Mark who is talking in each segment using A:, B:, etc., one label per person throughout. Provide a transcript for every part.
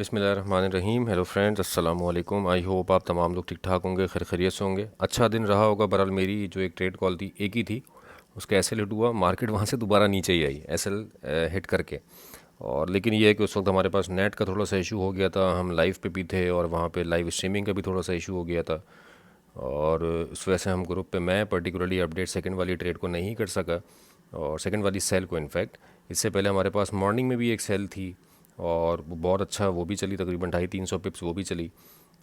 A: बिस्मिल्लाहिर्रहमानिर्रहीम। Hello friends, अस्सलाम वालेकुम। आई होप आप तमाम लोग ठीक ठाक होंगे, खैर खैरियत से होंगे। अच्छा दिन रहा होगा। बहरहाल मेरी जो एक ट्रेड कॉल थी, एक ही थी, उसका एसएल हिट हुआ, मार्केट वहाँ से दोबारा नीचे ही आई एसएल हिट करके। और लेकिन ये है कि उस वक्त हमारे पास नेट का थोड़ा सा इशू हो गया था, हम लाइव पे भी थे और वहाँ पे लाइव स्ट्रीमिंग का भी थोड़ा सा इशू हो गया था। और उस वजह से हम ग्रुप पे, मैं पर्टिकुलरली अपडेट सेकंड वाली ट्रेड को नहीं कर सका, और सेकंड वाली सेल को इनफैक्ट। इससे पहले हमारे पास मॉर्निंग में भी एक सेल थी और वो बहुत अच्छा, वो भी चली, तकरीबन 250-300 पिप्स वो भी चली।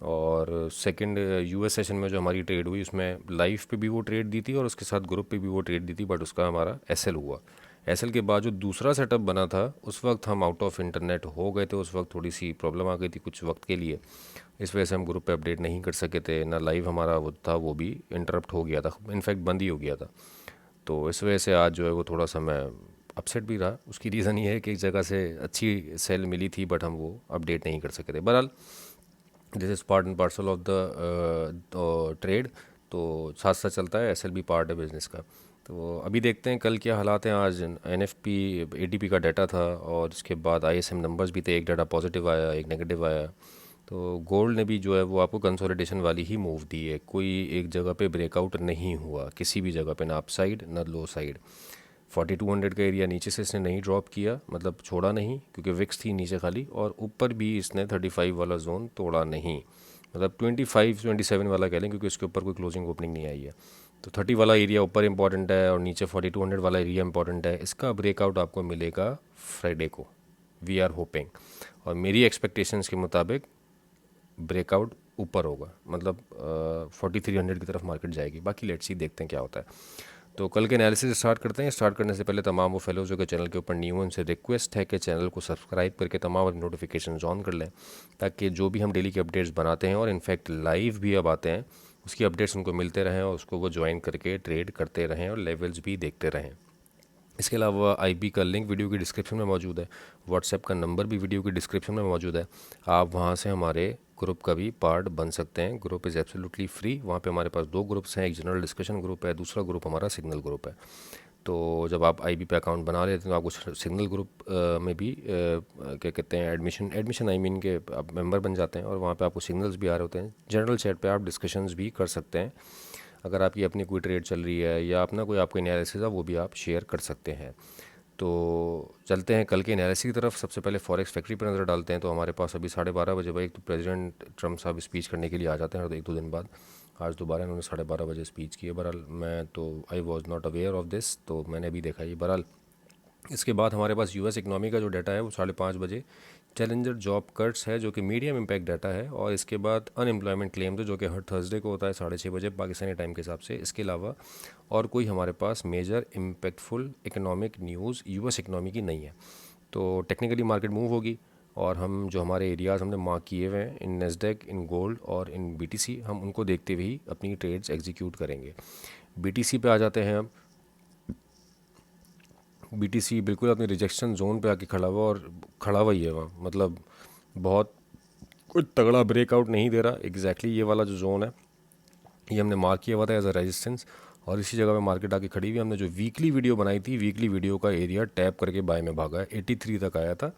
A: और सेकंड यूएस सेशन में जो हमारी ट्रेड हुई, उसमें लाइव पे भी वो ट्रेड दी थी और उसके साथ ग्रुप पे भी वो ट्रेड दी थी, बट उसका हमारा एसएल हुआ। एसएल के बाद जो दूसरा सेटअप बना था, उस वक्त हम आउट ऑफ इंटरनेट हो गए थे, उस वक्त थोड़ी सी प्रॉब्लम आ गई थी कुछ वक्त के लिए। इस वजह से हम ग्रुप पे अपडेट नहीं कर सके थे, ना लाइव हमारा वो था, वो भी इंटरप्ट हो गया था, इनफैक्ट बंद ही हो गया था। तो इस वजह से आज जो है वो थोड़ा सा मैं अपसेट भी रहा। उसकी रीज़न ये है कि एक जगह से अच्छी सेल मिली थी, बट हम वो अपडेट नहीं कर सके थे। बहरहाल this is part and parcel of the trade. तो साथ साथ चलता है, एसएल भी पार्ट है बिज़नेस का। तो अभी देखते हैं कल क्या हालात हैं। आज एनएफपी एडीपी का डाटा था और इसके बाद आईएसएम नंबर्स भी थे, एक डाटा पॉजिटिव आया, एक नेगेटिव आया। तो गोल्ड ने भी जो है वो आपको कंसोलिडेशन वाली ही मूव दी है, कोई एक जगह पे ब्रेकआउट नहीं हुआ किसी भी जगह पे, ना अप साइड ना लो साइड। 4200 का एरिया नीचे से इसने नहीं ड्रॉप किया, मतलब छोड़ा नहीं, क्योंकि विक्स थी नीचे खाली, और ऊपर भी इसने 35 वाला जोन तोड़ा नहीं, मतलब 25-27 वाला कह लें, क्योंकि इसके ऊपर कोई क्लोजिंग ओपनिंग नहीं आई है। तो 30 वाला एरिया ऊपर इंपॉर्टेंट है और नीचे 4200 वाला एरिया इंपॉर्टेंट है। इसका ब्रेकआउट आपको मिलेगा फ्राइडे को, वी आर होपिंग। और मेरी एक्सपेक्टेशंस के मुताबिक ब्रेकआउट ऊपर होगा, मतलब 4300 की तरफ मार्केट जाएगी। बाकी लेट्स सी, देखते हैं क्या होता है। तो कल के एनालिसिस स्टार्ट करते हैं। स्टार्ट करने से पहले तमाम वो फेलोज़ जो के चैनल के ऊपर न्यू हैं, उनसे रिक्वेस्ट है कि चैनल को सब्सक्राइब करके तमाम नोटिफिकेशन ऑन कर लें, ताकि जो भी हम डेली के अपडेट्स बनाते हैं, और इनफैक्ट लाइव भी अब आते हैं, उसकी अपडेट्स उनको मिलते रहें और उसको वो ज्वाइन करके ट्रेड करते रहें और लेवल्स भी देखते रहें। इसके अलावा आईबी का लिंक वीडियो की डिस्क्रिप्शन में मौजूद है, व्हाट्सएप का नंबर भी वीडियो की डिस्क्रिप्शन में मौजूद है। आप वहाँ से हमारे ग्रुप का भी पार्ट बन सकते हैं। Group is absolutely free. वहाँ पे हमारे पास दो ग्रुप्स हैं, एक जनरल डिस्कशन ग्रुप है, दूसरा ग्रुप हमारा सिग्नल ग्रुप है। तो जब आप आईबी पे अकाउंट बना लेते हैं तो आपको सिग्नल ग्रुप में भी क्या कहते हैं, एडमिशन आई मीन के आप मेंबर बन जाते हैं, और वहाँ पे आपको सिग्नल्स भी आ रहे होते हैं। जनरल चैट पे आप डिस्कशंस भी कर सकते हैं, अगर आपकी अपनी कोई ट्रेड चल रही है या अपना कोई आपका एनालिसिस है, वो भी आप शेयर कर सकते हैं। तो चलते हैं कल के एनालिसिस की तरफ। सबसे पहले फॉरेक्स फैक्ट्री पर नज़र डालते हैं। तो हमारे पास अभी 12:30 बजे भाई, एक तो प्रेसिडेंट ट्रम्प साहब स्पीच करने के लिए आ जाते हैं हर एक दो दिन बाद। आज दोबारा इन्होंने 12:30 बजे स्पीच की है। बहरहाल मैं तो I was not aware of this, तो मैंने अभी देखा ये। बहरहाल इसके बाद हमारे पास यूएस इकनॉमी का जो डाटा है वो 5:30 बजे चैलेंजर जॉब कट्स है, जो कि मीडियम इम्पैक्ट डाटा है। और इसके बाद अनएम्प्लॉयमेंट क्लेम, जो कि हर थर्सडे को होता है 6:30 बजे पाकिस्तानी टाइम के हिसाब से। इसके अलावा और कोई हमारे पास major impactful economic news US economy की नहीं है। तो टेक्निकली मार्केट मूव होगी, और हम जो हमारे एरियाज़ हमने मार्क किए हुए हैं इन नेस्डेक, इन गोल्ड और इन बीटीसी, हम उनको देखते हुए ही अपनी ट्रेड्स एग्जीक्यूट करेंगे। बीटीसी पे आ जाते हैं अब। बीटीसी बिल्कुल अपने रिजेक्शन जोन पे आके खड़ा हुआ, और खड़ा हुआ ही है वहाँ, मतलब बहुत कोई तगड़ा ब्रेकआउट नहीं दे रहा। एग्जैक्टली ये वाला जो जोन है, ये हमने मार्क किया हुआ था एज अ रेजिस्टेंस, और इसी जगह पे मार्केट आके खड़ी हुई। हमने जो वीकली वीडियो बनाई थी, वीकली वीडियो का एरिया टैप करके बाय में भागा है, 83 तक आया था।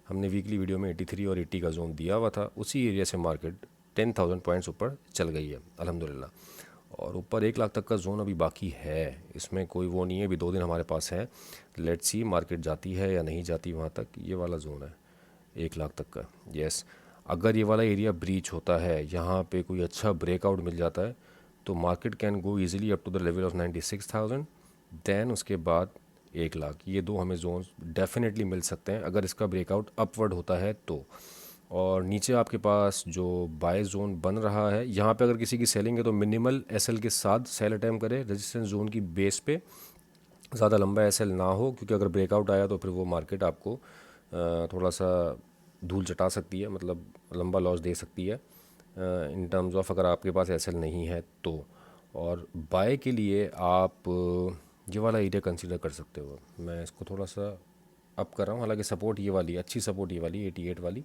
A: हमने वीकली वीडियो में 83 और 80 का जोन दिया हुआ था। उसी एरिया से मार्केट 10,000 पॉइंट्स ऊपर चल गई है अल्हम्दुलिल्लाह। और ऊपर 1 लाख तक का जोन अभी बाकी है, इसमें कोई वो नहीं है, अभी 2 दिन हमारे पास है। लेट्स सी मार्केट जाती है या नहीं जाती वहाँ तक। ये वाला जोन है 1 लाख तक का। यस, अगर ये वाला एरिया ब्रीच होता है, यहाँ पे कोई अच्छा ब्रेकआउट मिल जाता है, तो market can go easily up to the level of 96,000। Then उसके बाद 1 लाख, ये दो हमें जोन डेफिनेटली मिल सकते हैं अगर इसका ब्रेकआउट अपवर्ड होता है तो। और नीचे आपके पास जो बाय जोन बन रहा है, यहाँ पे अगर किसी की सेलिंग है तो मिनिमल एसएल के साथ सेल अटैम्प्ट करे रेजिस्टेंस जोन की बेस पे, ज़्यादा लंबा एसएल ना हो, क्योंकि अगर ब्रेकआउट आया तो फिर वो मार्केट आपको थोड़ा सा धूल चटा सकती है, मतलब लंबा लॉस दे सकती है इन टर्म्स ऑफ, अगर आपके पास एसएल नहीं है तो। और बाय के लिए आप ये वाला एरिया कंसीडर कर सकते हो। मैं इसको थोड़ा सा अप कर रहा हूँ, हालांकि सपोर्ट ये वाली अच्छी सपोर्ट ये वाली 88 वाली,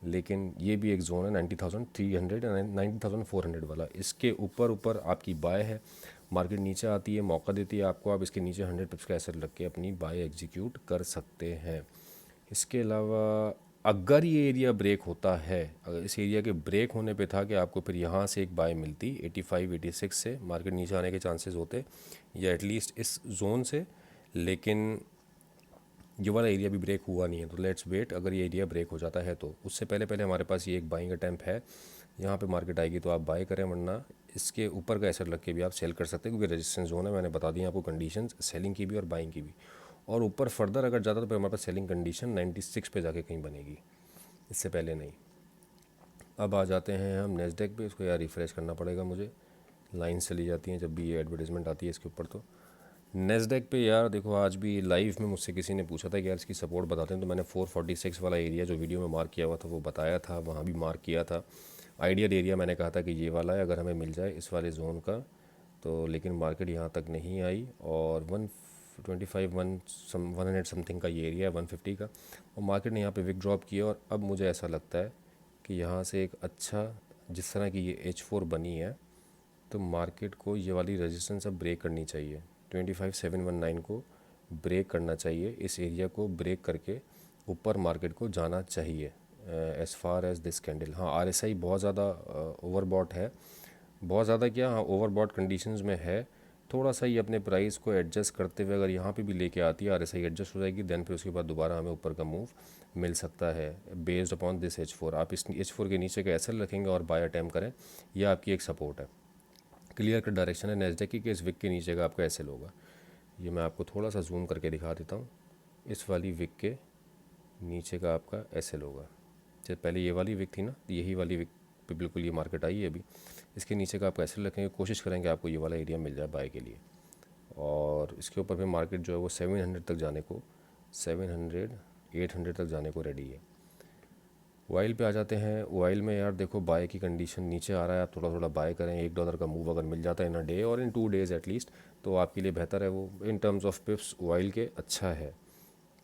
A: लेकिन ये भी एक जोन है 90,300 90,400 वाला। इसके ऊपर ऊपर आपकी बाय है। मार्केट नीचे आती है, मौका देती है आपको, आप इसके नीचे 100 पिप्स का एसएल रख के अपनी बाय एग्जीक्यूट कर सकते हैं। इसके अलावा अगर ये एरिया ब्रेक होता है, अगर इस एरिया के ब्रेक होने पे था कि आपको फिर यहाँ से एक बाय मिलती 85 86 से मार्केट नीचे आने के चांसेस होते, या एटलीस्ट इस जोन से। लेकिन ये वाला एरिया भी ब्रेक हुआ नहीं है, तो लेट्स वेट। अगर ये एरिया ब्रेक हो जाता है तो उससे पहले पहले हमारे पास ये एक बाइंग अटैम्प्ट है। यहाँ पे मार्केट आएगी तो आप बाय करें, वरना इसके ऊपर का एसर लग के भी आप सेल कर सकते हैं, क्योंकि रेजिस्टेंस जोन है। मैंने बता दिया आपको कंडीशंस सेलिंग की भी और बाइंग की भी। और ऊपर फर्दर अगर जाता तो फिर हमारे पास सेलिंग कंडीशन 96 पे जाके कहीं बनेगी, इससे पहले नहीं। अब आ जाते हैं हम नेस्डेक पे। इसको यार रिफ़्रेश करना पड़ेगा मुझे, लाइन चली जाती हैं जब भी ये एडवर्टीज़मेंट आती है इसके ऊपर। तो नेस्डेक पे यार देखो, आज भी लाइव में मुझसे किसी ने पूछा था कि यार इसकी सपोर्ट बताते हैं, तो मैंने 446 वाला एरिया जो वीडियो में मार्क किया हुआ था वो बताया था, वहाँ भी मार्क किया था। आइडियल एरिया मैंने कहा था कि ये वाला है, अगर हमें मिल जाए इस वाले जोन का तो। लेकिन मार्केट यहाँ तक नहीं आई, और 125 100 समथिंग का ये एरिया है, 150 का, और मार्केट ने यहाँ पे विक ड्रॉप किया। और अब मुझे ऐसा लगता है कि यहाँ से एक अच्छा, जिस तरह की ये H4 बनी है, तो मार्केट को ये वाली रेजिस्टेंस अब ब्रेक करनी चाहिए। 25719 को ब्रेक करना चाहिए, इस एरिया को ब्रेक करके ऊपर मार्केट को जाना चाहिए as far as this candle. हाँ, RSI बहुत ज़्यादा ओवरबॉट है, बहुत ज़्यादा क्या, हाँ ओवरबॉट कंडीशंस में है। थोड़ा सा ही अपने प्राइस को एडजस्ट करते हुए अगर यहाँ पे भी लेके आती है, RSI एडजस्ट हो जाएगी, देन फिर उसके बाद दोबारा हमें ऊपर का मूव मिल सकता है बेस्ड अपॉन दिस H4। आप इस H4 के नीचे का एसएल रखेंगे और बाय अटैम्प्ट करें, यह आपकी एक सपोर्ट है। क्लियर कट डायरेक्शन है नेस्डेक की कि इस विक के नीचे का आपका एसएल होगा। ये मैं आपको थोड़ा सा जूम करके दिखा देता हूँ। इस वाली विक के नीचे का आपका एसएल होगा। जैसे पहले ये वाली विक थी ना, यही वाली विक पे बिल्कुल ये मार्केट आई है अभी। इसके नीचे का आप एसएल रखेंगे, कोशिश करेंगे आपको ये वाला एरिया मिल जाए बाय के लिए। और इसके ऊपर फिर मार्केट जो है वो 700 तक जाने को, 700 800 तक जाने को रेडी है। ऑयल पे आ जाते हैं। ऑयल में यार देखो, बाय की कंडीशन नीचे आ रहा है, आप थोड़ा थोड़ा बाय करें। $1 का मूव अगर मिल जाता है इन अ डे और इन 2 डेज़ एटलीस्ट, तो आपके लिए बेहतर है। वो इन टर्म्स ऑफ पिप्स ऑयल के अच्छा है।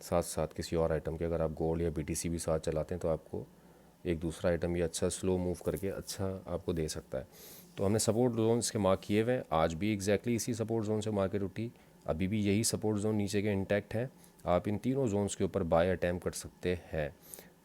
A: साथ साथ किसी और आइटम के, अगर आप गोल्ड या BTC भी साथ चलाते हैं तो आपको एक दूसरा आइटम ये अच्छा स्लो मूव करके अच्छा आपको दे सकता है। तो हमने सपोर्ट जोन इसके मार्क किए हुए हैं। आज भी एग्जैक्टली इसी सपोर्ट जोन से मार्केट उठी, अभी भी यही सपोर्ट जोन नीचे के इंटैक्ट है। आप इन तीनों जोन्स के ऊपर बाय अटैम्प्ट कर सकते हैं।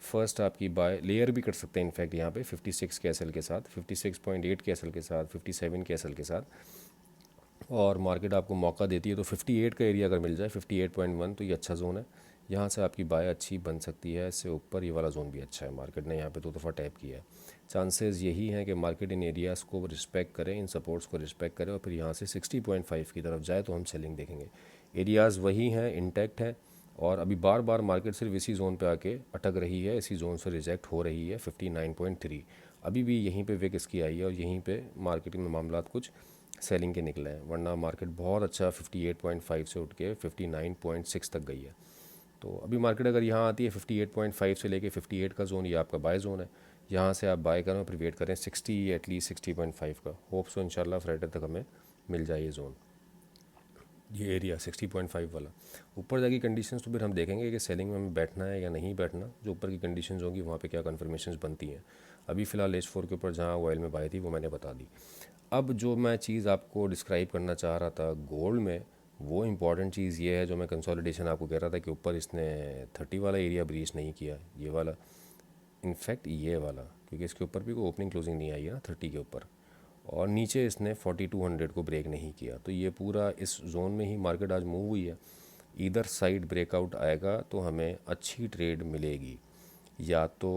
A: फर्स्ट आपकी बाय लेयर भी कर सकते हैं इनफैक्ट यहाँ पे 56 के एसएल के साथ, 56.8 के एसएल के साथ, 57 के एसएल के साथ। और मार्केट आपको मौका देती है तो 58 का एरिया अगर मिल जाए, 58.1, तो ये अच्छा जोन है। यहाँ से आपकी बाय अच्छी बन सकती है। इससे ऊपर ये वाला जोन भी अच्छा है। मार्केट ने यहाँ पे 2 दफ़ा टैप किया है। चांसेस यही हैं कि मार्केट इन एरियाज़ को रिस्पेक्ट करे, इन सपोर्ट्स को रिस्पेक्ट करे, और फिर यहाँ से 60.5 की तरफ जाए तो हम सेलिंग देखेंगे। एरियाज़ वही हैं, इंटैक्ट है। और अभी बार बार मार्केट सिर्फ इसी जोन पे आके अटक रही है, इसी जोन से रिजेक्ट हो रही है 59.3। अभी भी यहीं पे विक इसकी आई है और यहीं पे मार्केटिंग में मामला कुछ सेलिंग के निकले हैं, वरना मार्केट बहुत अच्छा 58.5 से उठ के 59.6 तक गई है। तो अभी मार्केट अगर यहाँ आती है 58.5 से लेके 58 का जोन, ये आपका बाय जोन है। यहाँ से आप बाय करें, फिर वेट करें 60 एटलीस्ट 60.5 का। होप सो इंशाल्लाह फ्राइडे तक हमें मिल जाए ये जोन, ये एरिया 60.5 वाला। ऊपर जाके कंडीशंस तो फिर हम देखेंगे कि सेलिंग में हमें बैठना है या नहीं बैठना। जो ऊपर की कंडीशंस होंगी वहाँ पे क्या कन्फर्मेशंस बनती हैं। अभी फ़िलहाल H4 के ऊपर जहाँ ऑयल में बाय थी वो मैंने बता दी। अब जो मैं चीज़ आपको डिस्क्राइब करना चाह रहा था गोल्ड में, वो इम्पॉर्टेंट चीज़ ये है जो मैं कंसोलिडेशन आपको कह रहा था कि ऊपर इसने 30 वाला एरिया ब्रीच नहीं किया, ये वाला, इनफैक्ट ये वाला, क्योंकि इसके ऊपर भी कोई ओपनिंग क्लोजिंग नहीं आई है ना 30 के ऊपर। और नीचे इसने 4200 को ब्रेक नहीं किया, तो ये पूरा इस जोन में ही मार्केट आज मूव हुई है। इधर साइड ब्रेकआउट आएगा तो हमें अच्छी ट्रेड मिलेगी, या तो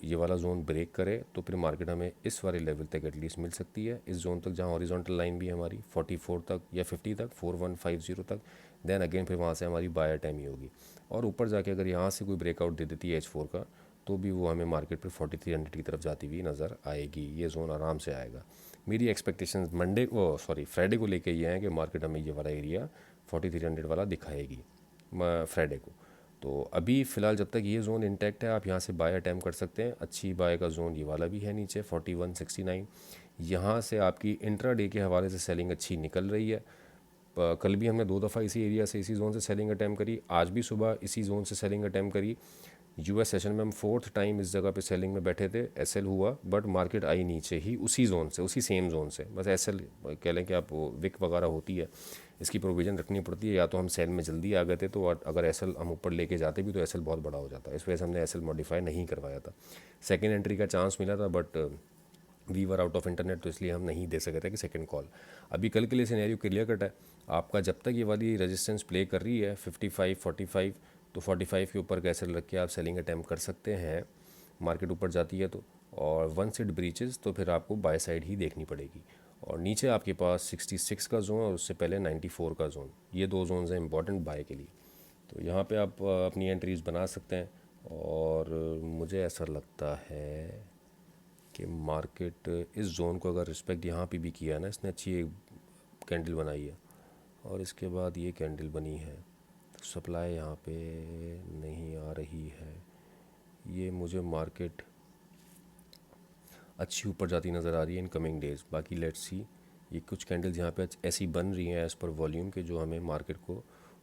A: ये वाला जोन ब्रेक करे तो फिर मार्केट हमें इस वाले लेवल तक एटलीस्ट मिल सकती है, इस जोन तक जहाँ हॉरिजॉन्टल लाइन भी है हमारी 44 तक या 50 तक, 4150 तक। देन अगेन फिर वहाँ से हमारी बाय टाइम ही होगी। और ऊपर जाके अगर यहाँ से कोई ब्रेकआउट दे देती है H4 का, तो भी वो हमें मार्केट पर 4300 की तरफ जाती हुई नज़र आएगी। ये जोन आराम से आएगा। मेरी एक्सपेक्टेशंस फ्राइडे को लेके ये हैं कि मार्केट हमें ये वाला एरिया 4300 वाला दिखाएगी फ्राइडे को। तो अभी फ़िलहाल जब तक ये जोन इंटैक्ट है, आप यहाँ से बाय अटैम्प्ट कर सकते हैं। अच्छी बाय का जोन ये वाला भी है नीचे 4169। यहाँ से आपकी इंट्रा डे के हवाले से सेलिंग अच्छी निकल रही है। कल भी हमने 2 दफ़ा इसी एरिया से, इसी जोन से सेलिंग अटैम्प्ट करी। आज भी सुबह इसी जोन से सेलिंग अटैम्प्ट करी। US सेशन में हम 4th टाइम इस जगह पे सेलिंग में बैठे थे, एसएल हुआ, बट मार्केट आई नीचे ही उसी जोन से, उसी सेम जोन से। बस एसएल कह लें कि आप, विक वगैरह होती है इसकी प्रोविज़न रखनी पड़ती है। या तो हम सेल में जल्दी आ गए थे, तो अगर एसएल हम ऊपर लेके जाते भी तो एसएल बहुत बड़ा हो जाता, इस वजह से हमने एसएल मॉडिफाई नहीं करवाया था। सेकेंड एंट्री का चांस मिला था, but we were out of internet, तो इसलिए हम नहीं दे सके थे कि सेकंड कॉल। अभी कल के लिए सिनेरियो क्लियर कट है आपका। जब तक ये वाली रेजिस्टेंस प्ले कर रही है 55 45, तो 45 के ऊपर कैसे रख के आप सेलिंग अटैम्प्ट कर सकते हैं मार्केट ऊपर जाती है तो। और वंस इट ब्रीचेस तो फिर आपको बाय साइड ही देखनी पड़ेगी। और नीचे आपके पास 66 का जोन और उससे पहले 94 का जोन, ये दो जोन्स हैं इंपॉर्टेंट बाय के लिए। तो यहाँ पे आप अपनी एंट्रीज बना सकते हैं। और मुझे ऐसा लगता है कि मार्केट इस जोन को अगर रिस्पेक्ट यहाँ पे भी किया है ना, इसने अच्छी एक कैंडल बनाई है और इसके बाद ये कैंडल बनी है, सप्लाई यहाँ पे नहीं आ रही है। ये मुझे मार्केट अच्छी ऊपर जाती नज़र आ रही है इन कमिंग डेज़। बाकी लेट्स सी, ये कुछ कैंडल्स यहाँ पे ऐसी बन रही हैं एज़ पर वॉल्यूम के, जो हमें मार्केट को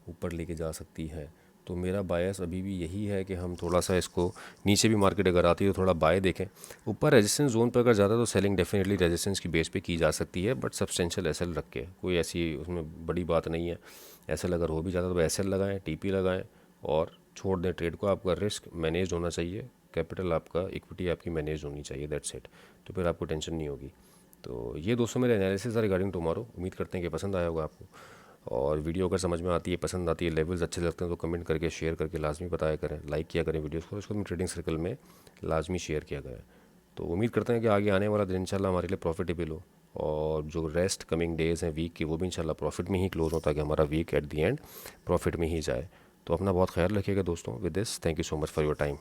A: ऊपर लेके जा सकती है। तो मेरा बायस अभी भी यही है कि हम थोड़ा सा इसको नीचे भी मार्केट अगर आती है तो थोड़ा बाय देखें। ऊपर रेजिस्टेंस जोन पर अगर ज़्यादा तो सेलिंग डेफिनेटली रेजिस्टेंस की बेस पे की जा सकती है, बट सब्सटेंशियल एसएल रख के, कोई ऐसी उसमें बड़ी बात नहीं है। एसएल अगर हो भी जाता तो एसएल लगाएं, टीपी लगाएं और छोड़ दें ट्रेड को। आपका रिस्क मैनेज होना चाहिए, कैपिटल आपका, इक्विटी आपकी मैनेज होनी चाहिए, दैट्स इट। तो फिर आपको टेंशन नहीं होगी। तो ये दोस्तों मेरे एनालिसिस है रिगार्डिंग टुमारो। उम्मीद करते हैं कि पसंद आया होगा आपको। और वीडियो अगर समझ में आती है, पसंद आती है, लेवल्स अच्छे लगते हैं तो कमेंट करके शेयर करके लाजमी बताया करें, लाइक किया करें वीडियोस को, उसको अपनी ट्रेडिंग सर्कल में लाजमी शेयर किया करें। तो उम्मीद करते हैं कि आगे आने वाला दिन इंशाल्लाह हमारे लिए प्रॉफिटेबल हो, और जो रेस्ट कमिंग डेज़ हैं वीक की, वो भी इंशाल्लाह प्रॉफिट में ही क्लोज हो, ताकि हमारा week at the end profit में ही जाए। तो अपना बहुत ख्याल रखिएगा दोस्तों। With this, thank you so much for your time.